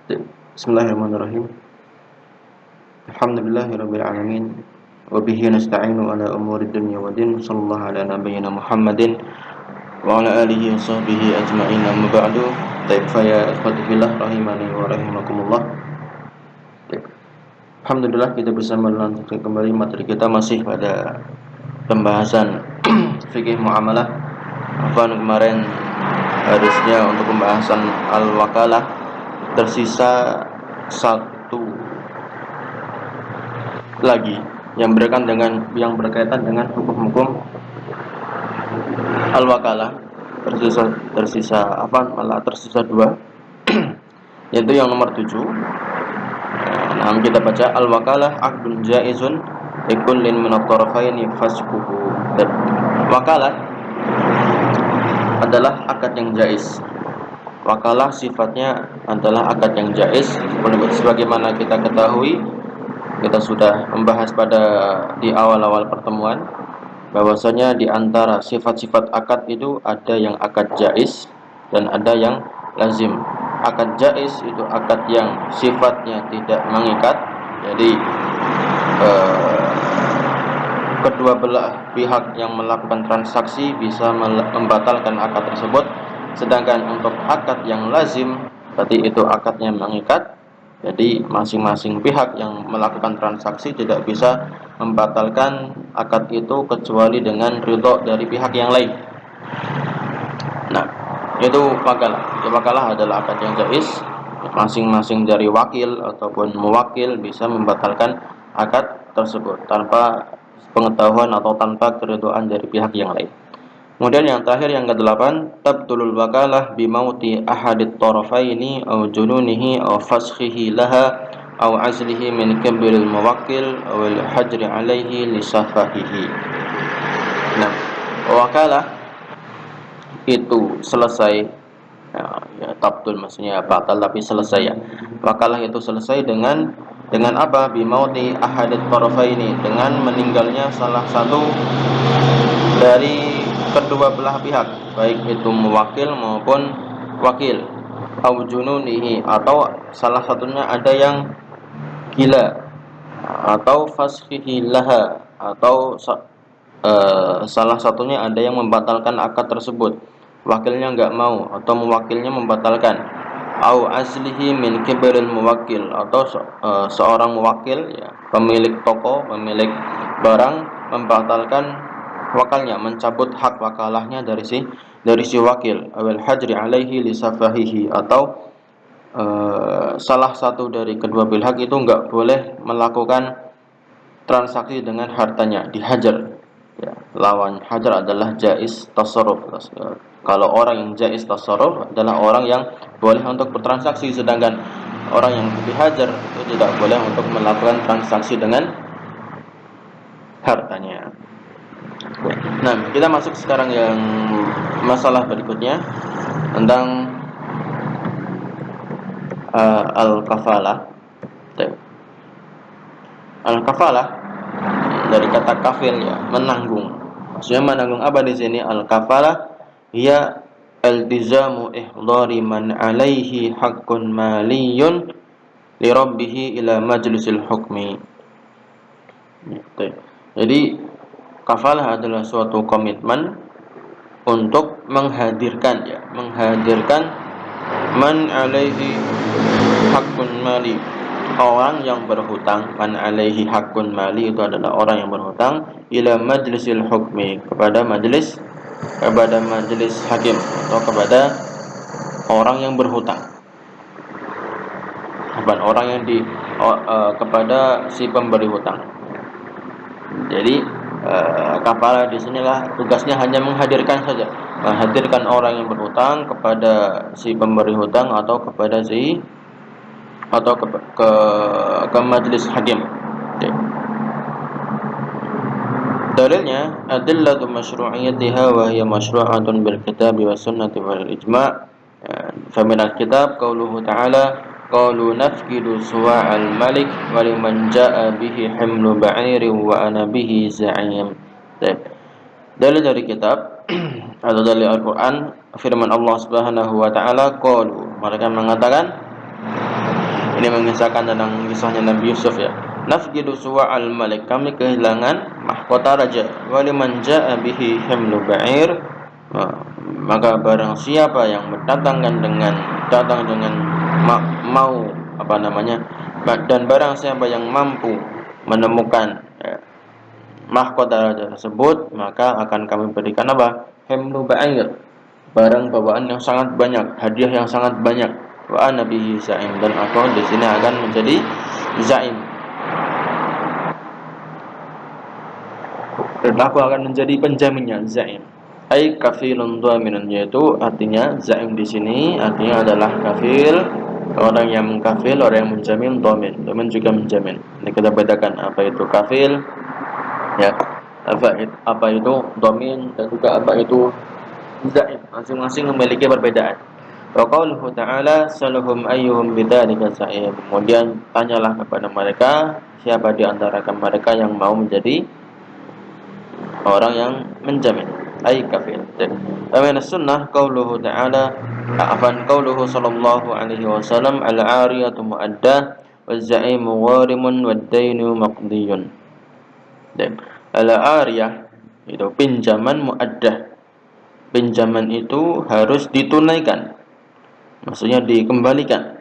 Bismillahirrahmanirrahim. Alhamdulillahirabbil alamin wa bihi nasta'inu ala umuri dunya waddin. Shallallahu ala nabiyyina Muhammadin wa ala alihi wa sahbihi ajma'in. Amma ba'du. Baik, ya ikhwati fillah rahimani wa rahimakumullah. Alhamdulillah kita bisa melanjutkan kembali materi kita masih pada pembahasan fikih muamalah. Kemarin harusnya untuk pembahasan al-wakalah tersisa satu lagi yang berkaitan dengan hukum-hukum al-wakalah. Tersisa dua yaitu yang nomor 7. Nah, kita baca al-wakalah aqdun jaizun likullin min at-tarafaini fasquhu. Wakalah adalah akad yang jaiz. Wakalah sifatnya adalah akad yang jaiz. Sebagaimana kita ketahui, kita sudah membahas di awal-awal pertemuan bahwasanya di antara sifat-sifat akad itu ada yang akad jaiz dan ada yang lazim. Akad jaiz itu akad yang sifatnya tidak mengikat, jadi kedua belah pihak yang melakukan transaksi bisa membatalkan akad tersebut. Sedangkan untuk akad yang lazim, berarti itu akadnya mengikat, jadi masing-masing pihak yang melakukan transaksi tidak bisa membatalkan akad itu kecuali dengan ridho dari pihak yang lain. Nah, itu wakalah. Wakalah adalah akad yang jaiz. Masing-masing dari wakil ataupun muwakil bisa membatalkan akad tersebut tanpa pengetahuan atau tanpa keridhaan dari pihak yang lain. Kemudian yang terakhir, yang ke-8, tabtulul wakalah bimauti ahadit tarafaini aw jununihi aw fashihi laha aw azlihi min kibril muwakkil aw al-hajri alaihi li safahihi. Nah, wakalah itu selesai, ya tabtul maksudnya batal tapi selesai ya. Wakalah itu selesai dengan apa? Bimauti ahadit tarafaini, dengan meninggalnya salah satu dari kedua belah pihak, baik itu muwakil maupun wakil, au jununihi, atau salah satunya ada yang gila, atau fashihi laha, atau salah satunya ada yang membatalkan akad tersebut, wakilnya enggak mau atau muwakilnya membatalkan, au aslihi min kibril muwakil, atau seorang muwakil, ya, pemilik toko, pemilik barang membatalkan wakalnya, mencabut hak wakalahnya dari si wakil, awal hajri alaihi li safahihi, atau salah satu dari kedua pihak itu enggak boleh melakukan transaksi dengan hartanya, dihajar. Ya, lawan hajar adalah jaiz tasarruf. Kalau orang yang jaiz tasarruf adalah orang yang boleh untuk bertransaksi, sedangkan orang yang dihajar itu tidak boleh untuk melakukan transaksi dengan hartanya. Nah, kita masuk sekarang yang masalah berikutnya tentang al-kafalah. Al-kafalah dari kata kafil, ya, menanggung. Maksudnya menanggung apa di sini? Al-kafalah ya iltizamu ihdari man alaihi haqqun maliyun li rabbih ila majlisil hukmi. Jadi kafalah adalah suatu komitmen untuk menghadirkan man alaihi haqqun mali, orang yang berhutang. Man alaihi haqqun mali itu adalah orang yang berhutang, ila majlisil hukmi, kepada majelis hakim, atau kepada orang yang berhutang, kepada si pemberi hutang. Jadi kafalah di sinilah tugasnya hanya menghadirkan orang yang berhutang kepada si pemberi hutang atau kepada ke majelis hakim. Dalilnya adillatu masyru'iyyatiha wa hiya masyru'atun bil kitabi was sunnati wal ijma'. Fa min al-kitab qauluhu ta'ala qalu nafqidu suwa'al malik wa liman ja'a bihi himlu ba'irin wa ana bihi za'im. Dalil dari kitab atau dari Al-Qur'an, firman Allah Subhanahu wa taala, qalu, mereka mengatakan, Ini mengisahkan tentang kisahnya Nabi Yusuf ya. Nafqidu suwa'al malik, kami kehilangan mahkota raja. Wa liman ja'a bihi himlu ba'ir, maka barang siapa yang datang dengan mau apa namanya, dan barang siapa yang mampu menemukan mahkota raja tersebut, maka akan kami berikan apa? Himlu ba'ir, barang bawaan yang sangat banyak, hadiah yang sangat banyak. Wa ana bihi za'im, dan aku di sini akan menjadi za'im. Dan aku akan menjadi penjaminnya, za'im. Ai kafilun dhaminun, yaitu artinya za'im di sini artinya adalah kafil, orang yang mengkafil, orang yang menjamin. Dhamin juga menjamin. Ini kita bedakan apa itu kafil ya, apa itu dhamin, dan juga apa itu za'im. Masing-masing memiliki perbedaan. Wa qauluhu ta'ala saluhum ayyuhum bidzalika za'im. Kemudian tanyalah kepada mereka siapa di antara mereka yang mau menjadi orang yang menjamin, ay kafir. Dan sunnah qauluhu ta'ala, qauluhu sallallahu alaihi wasallam, al-'ariyatu mu'addah waz-za'imu gharimun wad-dainu maqdiyun. Dan al-'ariyah itu pinjaman mu'addah. Pinjaman itu harus ditunaikan, maksudnya dikembalikan.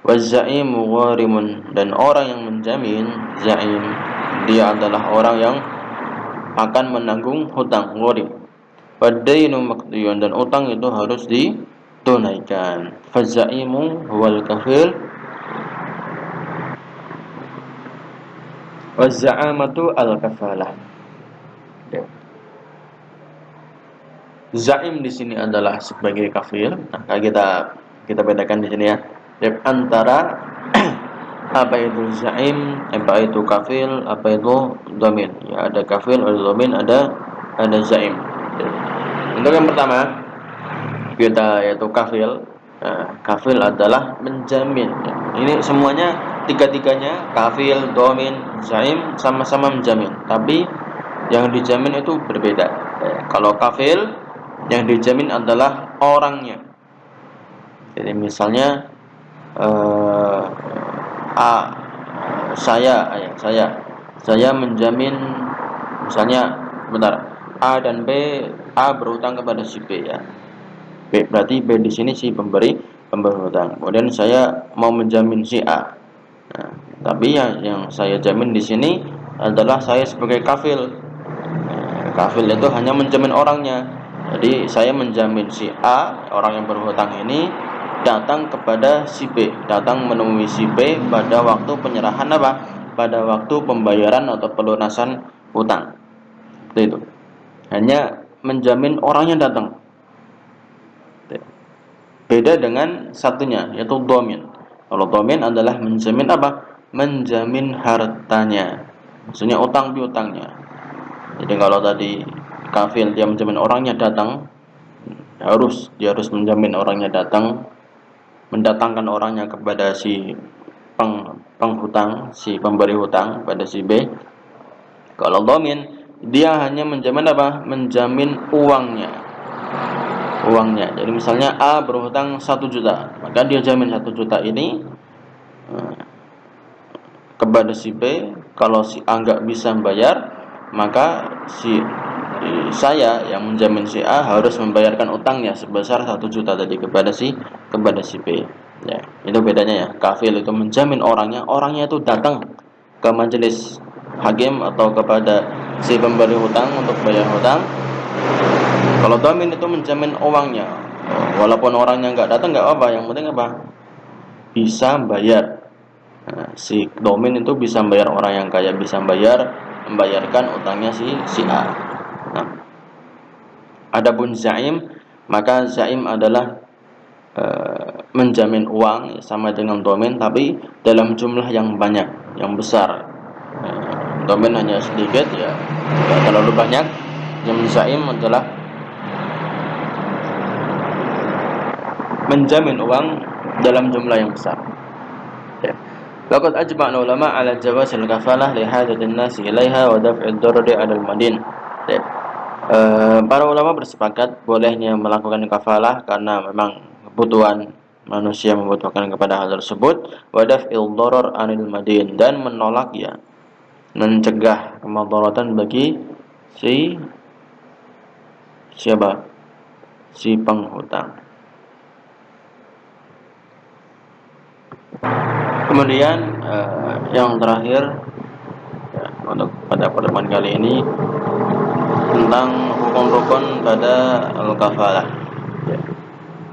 Waz-za'imu gharimun, dan orang yang menjamin, za'im, dia adalah orang yang akan menanggung hutang, gharim. Wad-dainu maqdiyun, dan utang itu harus ditunaikan. Faz-za'imu huwal kafil, waz-za'amatu al-kafalah. Za'im di sini adalah sebagai kafil. Nah, kita bedakan di sini ya. Antara apa itu za'im, apa itu kafil, apa itu dhamin. Ya, ada kafil, ada dhamin, ada za'im. Untuk yang pertama kita yaitu kafil. Kafil adalah menjamin. Ini semuanya, tiga-tiganya, kafil, dhamin, za'im, sama-sama menjamin. Tapi yang dijamin itu berbeda. Kalau kafil, yang dijamin adalah orangnya. Jadi misalnya saya menjamin, misalnya A dan B, A berhutang kepada si B ya. Berarti B di sini si pemberi hutang. Kemudian saya mau menjamin si A. Nah, tapi yang saya jamin di sini adalah saya sebagai kafil. Kafil itu hanya menjamin orangnya. Jadi saya menjamin si A, orang yang berhutang ini, datang kepada si B, datang menemui si B pada waktu penyerahan apa? Pada waktu pembayaran atau pelunasan hutang. Itu. Hanya menjamin orangnya datang. Beda dengan satunya, yaitu dhamin. Kalau dhamin adalah menjamin apa? Menjamin hartanya. Maksudnya utang piutangnya. Jadi kalau tadi kafil dia menjamin orangnya datang, dia harus menjamin orangnya datang, mendatangkan orangnya kepada si penghutang, si pemberi hutang pada si B. Kalau dhamin, dia hanya menjamin apa? Menjamin uangnya. Jadi misalnya A berhutang 1 juta, maka dia jamin 1 juta ini kepada si B. Kalau si A nggak bisa bayar, maka saya yang menjamin si A harus membayarkan utangnya sebesar 1 juta tadi kepada si B. Ya, itu bedanya ya. Kafil itu menjamin orangnya itu datang ke majelis hakim atau kepada si pemberi hutang untuk bayar hutang. Kalau dhamin itu menjamin uangnya, walaupun orangnya nggak datang nggak apa, yang penting apa? Bisa bayar. Nah, si dhamin itu bisa bayar, orang yang kaya bisa membayarkan utangnya si A. Nah, adapun za'im, maka za'im adalah menjamin uang sama dengan dhamin, tapi dalam jumlah yang banyak, yang besar. Dhamin hanya sedikit ya, tidak terlalu banyak. Yang za'im adalah menjamin uang dalam jumlah yang besar. Laqad ajma'na ulama 'ala jawazil kafalah li hajatin nasi ilaiha wa daf'id darari 'alal madin. Para ulama bersepakat bolehnya melakukan kafalah karena memang kebutuhan manusia membutuhkan kepada hal tersebut, wa daf'il dharar 'anil madin, dan menolak ya, mencegah kemudaratan bagi si siapa? Si penghutang. Kemudian yang terakhir ya, untuk pada pertemuan kali ini tentang rukun-rukun pada al-kafalah. Ya.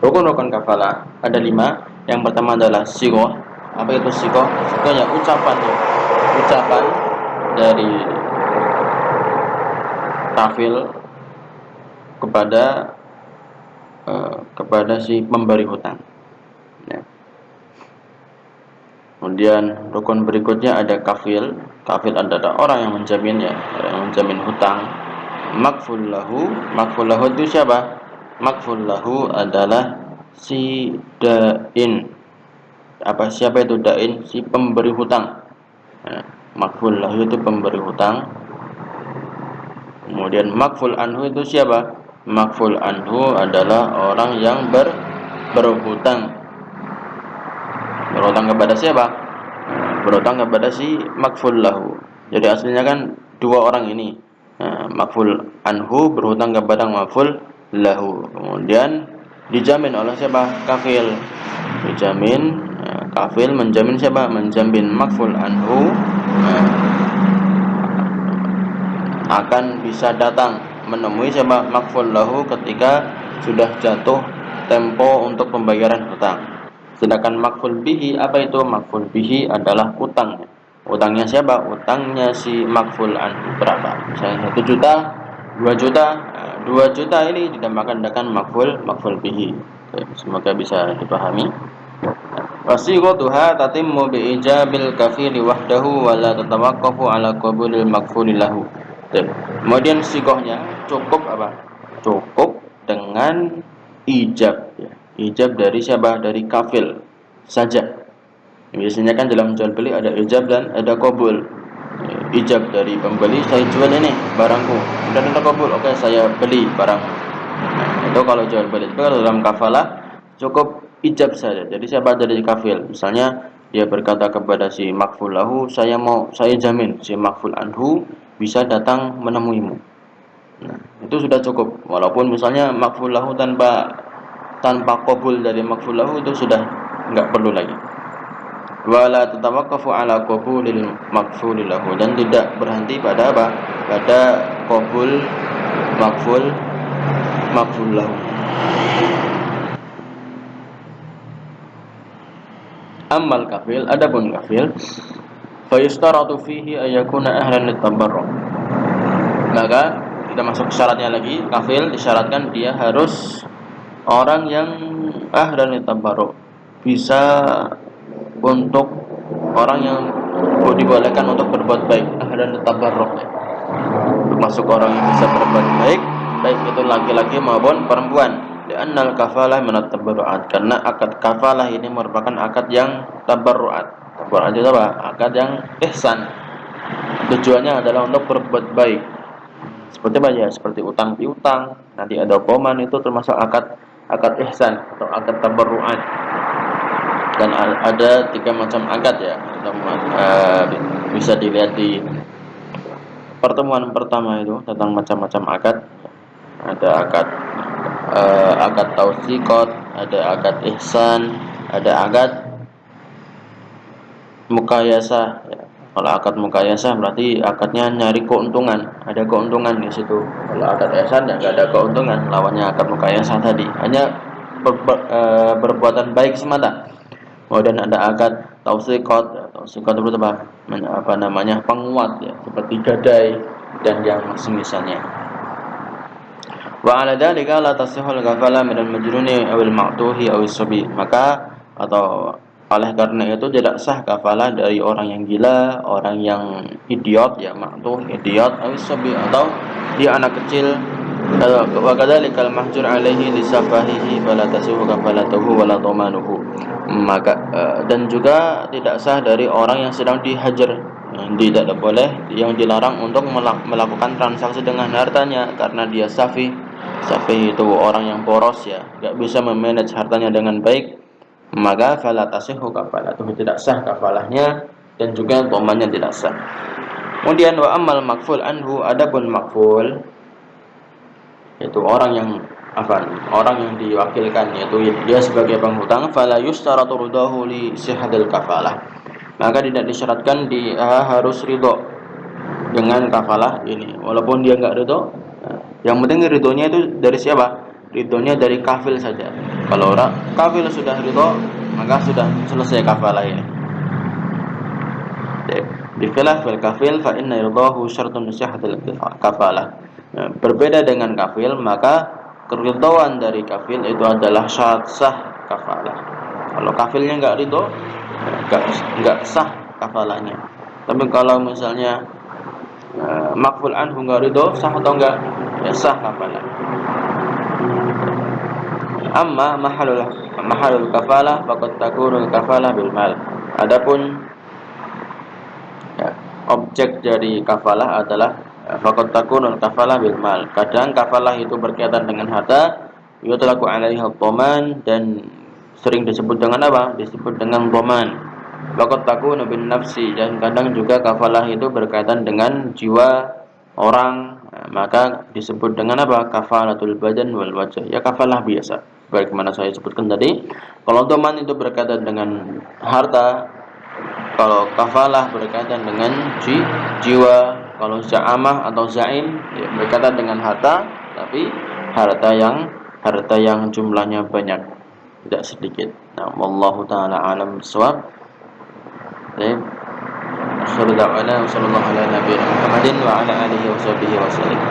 Rukun-rukun kafalah ada 5. Yang pertama adalah sighah. Apa itu sighah? Sighah ya ucapan ya. Ucapan dari kafil kepada si pemberi hutang. Ya. Kemudian rukun berikutnya ada kafil. Kafil adalah orang yang menjamin ya, yang menjamin hutang. Makful lahu itu siapa? Makful lahu adalah si dain. Siapa itu dain? Si pemberi hutang. Ya. Makful lahu itu pemberi hutang. Kemudian makful anhu itu siapa? Makful anhu adalah orang yang berhutang. Berhutang kepada siapa? Berhutang kepada si makful lahu. Jadi aslinya kan dua orang ini. Makful anhu berhutang kepada makful lahu. Kemudian dijamin oleh siapa? Kafil. Dijamin kafil menjamin siapa? Menjamin makful anhu akan bisa datang menemui siapa? Makful lahu ketika sudah jatuh tempo untuk pembayaran hutang. Sedangkan makful bihi, apa itu? Makful bihi adalah utangnya. Utangnya siapa? Utangnya si makful anhu berapa? Misalnya 1 juta, 2 juta. 2 juta ini dinamakan dengan makful bihi. Semoga bisa dipahami. Wasighatuha tatimmu bi ijabil kafili wahdahu wa la tatawaqqafu ala qabulil makfuli lahu. Kemudian sighahnya cukup apa? Cukup dengan ijab ya. Ijab dari siapa? Dari kafil saja. Biasanya kan dalam jual beli ada ijab dan ada qabul. Ijab dari pembeli, saya jual ini barangku, dan ada qabul, oke saya beli barang. Itu kalau jual beli. Itu kalau dalam kafalah cukup ijab saja. Jadi siapa dari kafil? Misalnya dia berkata kepada si makful lahu, saya jamin si makful anhu bisa datang menemuimu. Nah, itu sudah cukup. Walaupun misalnya makful lahu tanpa qabul dari makful lahu, itu sudah enggak perlu lagi. Wala tatawaqqafu ala qabulil makful lahu, dan tidak berhenti pada apa? Pada qabul makful lahu. Amal kafil, adapun kafil, fa yustaratu fihi ayakuna ahlan litabarruk. Maka kita masuk syaratnya lagi. Kafil disyaratkan dia harus orang yang ahlan litabarruk, bisa untuk orang yang dibolehkan untuk berbuat baik. Ahlan litabarruk, termasuk orang yang bisa berbuat baik, baik itu laki-laki maupun perempuan. Li'annal kafalah minat tabarru'at, karena akad kafalah ini merupakan akad yang tabarru'at. Tabarru'at itu apa? Akad yang ihsan. Tujuannya adalah untuk berbuat baik. Seperti apa ya? Seperti utang piutang, nanti ada koman, itu termasuk akad ihsan atau akad tabarru'at. Dan ada 3 macam akad ya. Bisa dilihat di pertemuan pertama itu tentang macam-macam akad. Ada akad tausiqat, ada akad ihsan, ada akad mukayasah ya. Kalau akad mukayasah berarti akadnya nyari keuntungan, ada keuntungan di situ. Kalau akad ihsan ya enggak ada keuntungan, lawannya akad mukayasah tadi, hanya berbuatan baik semata. Kemudian ada akad tausiqat. Tausiqat itu apa namanya? Penguat ya, seperti gadai dan yang semisalnya. Wa 'ala dzalika la tasihhul ghafala min al-majnuni aw al-ma'tuhi aw as-sabi. Maka atau oleh karena itu tidak sah kafalah dari orang yang gila, orang yang idiot ya, ma'tuh idiot, aw as-sabi atau dia anak kecil. Wa kadzalikal mahjur 'alaihi li safahihi fala tasihhu kafalatuhu wala dhamanuhu. Maka dan juga tidak sah dari orang yang sedang dihajar, yang tidak boleh, yang dilarang untuk melakukan transaksi dengan hartanya karena dia safi itu orang yang boros ya, nggak bisa memanage hartanya dengan baik. maka fala tasihhu kafalatuhu, tidak sah kafalahnya, dan juga dhamannya tidak sah. Kemudian wa ammal makful anhu, adapun makful yaitu orang yang orang yang diwakilkan, yaitu dia sebagai penghutang, fala yustaratu ridahu li sihhatil kafalah, maka tidak disyaratkan dia harus ridho dengan kafalah ini, walaupun dia enggak ridho. Yang penting ridhonya itu dari siapa? Ridhonya dari kafil saja. Kalau orang kafil sudah ridho, maka sudah selesai kafalah ini. Bikhilaf fil kafil fa inna ridahu syartun sihhatil kafalah. Berbeda dengan kafil, maka keridhaan dari kafil itu adalah syarat sah kafalah. Kalau kafilnya enggak ridho, enggak sah kafalahnya. Tapi kalau misalnya makful anhu enggak ridho, sah atau enggak? Ya sah kafalah. Amma mahalul kafalah faqad takunu kafalah bil mal. Adapun ya, objek dari kafalah adalah faqad takunu kafalah bil mal. Kadang kafalah itu berkaitan dengan harta, yutlaqu alaihi dhaman, dan sering disebut dengan apa? Disebut dengan dhaman. Faqad takunu bin nafsi, dan kadang juga kafalah itu berkaitan dengan jiwa orang, maka disebut dengan apa? Kafalatul badan wal wajh. Ya kafalah biasa. Bagaimana saya sebutkan tadi, kalau dhaman itu berkaitan dengan harta, kalau kafalah berkaitan dengan jiwa, kalau za'amah atau za'im ya berkaitan dengan harta, tapi harta yang jumlahnya banyak, tidak sedikit. Nah, wallahu taala alam bissawab. Baik. Sallallahu ala Muhammadin wa ala alihi wa sahbihi wasallam.